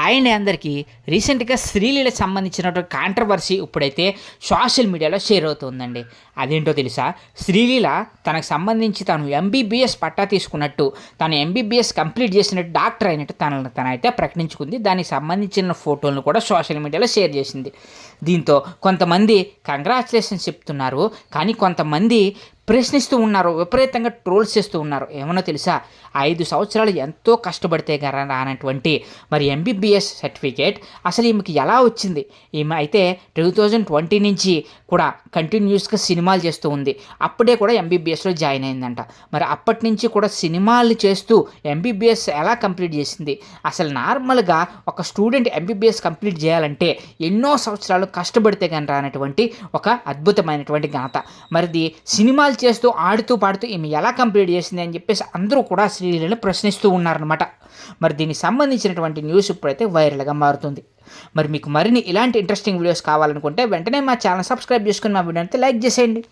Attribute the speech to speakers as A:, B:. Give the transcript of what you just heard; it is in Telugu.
A: హాయ్ అండి అందరికీ. రీసెంట్గా శ్రీలీలకు సంబంధించినటువంటి కాంట్రవర్సీ ఇప్పుడైతే సోషల్ మీడియాలో షేర్ అవుతుందండి. అదేంటో తెలుసా? శ్రీలీల తనకు సంబంధించి తను ఎంబీబీఎస్ పట్టా తీసుకున్నట్టు, తను ఎంబీబీఎస్ కంప్లీట్ చేసినట్టు, డాక్టర్ అయినట్టు తనైతే ప్రకటించుకుంది. దానికి సంబంధించిన ఫోటోలను కూడా సోషల్ మీడియాలో షేర్ చేసింది. దీంతో కొంతమంది కంగ్రాచులేషన్స్ చెప్తున్నారు, కానీ కొంతమంది ప్రశ్నిస్తూ ఉన్నారు, విపరీతంగా ట్రోల్స్ చేస్తూ ఉన్నారు. ఏమన్నా తెలుసా? 5 సంవత్సరాలు ఎంతో కష్టపడితే రానటువంటి మరి ఎంబీబీఎస్ సర్టిఫికేట్ అసలు ఈమెకి ఎలా వచ్చింది? ఈమె అయితే 2020 నుంచి కూడా కంటిన్యూస్గా సినిమాలు చేస్తూ ఉంది. అప్పుడే కూడా ఎంబీబీఎస్లో జాయిన్ అయిందంట. మరి అప్పటి నుంచి కూడా సినిమాలు చేస్తూ ఎంబీబీఎస్ ఎలా కంప్లీట్ చేసింది? అసలు నార్మల్గా ఒక స్టూడెంట్ ఎంబీబీఎస్ కంప్లీట్ చేయాలంటే ఎన్నో సంవత్సరాలు కష్టపడితే కానీ రానటువంటి ఒక అద్భుతమైనటువంటి ఘనత. మరిది సినిమాలు చేస్తూ ఆడుతూ పాడుతూ ఈమె ఎలా కంప్లీట్ చేసింది అని చెప్పేసి అందరూ కూడా శ్రీలీలను ప్రశ్నిస్తూ ఉన్నారనమాట. మరి దీనికి సంబంధించినటువంటి న్యూస్ ఇప్పుడైతే వైరల్గా మారుతుంది. మరి మీకు మరిన్ని ఇలాంటి ఇంట్రెస్టింగ్ వీడియోస్ కావాలనుకుంటే వెంటనే మా ఛానల్ సబ్స్క్రైబ్ చేసుకుని మా వీడియోని లైక్ చేసేయండి.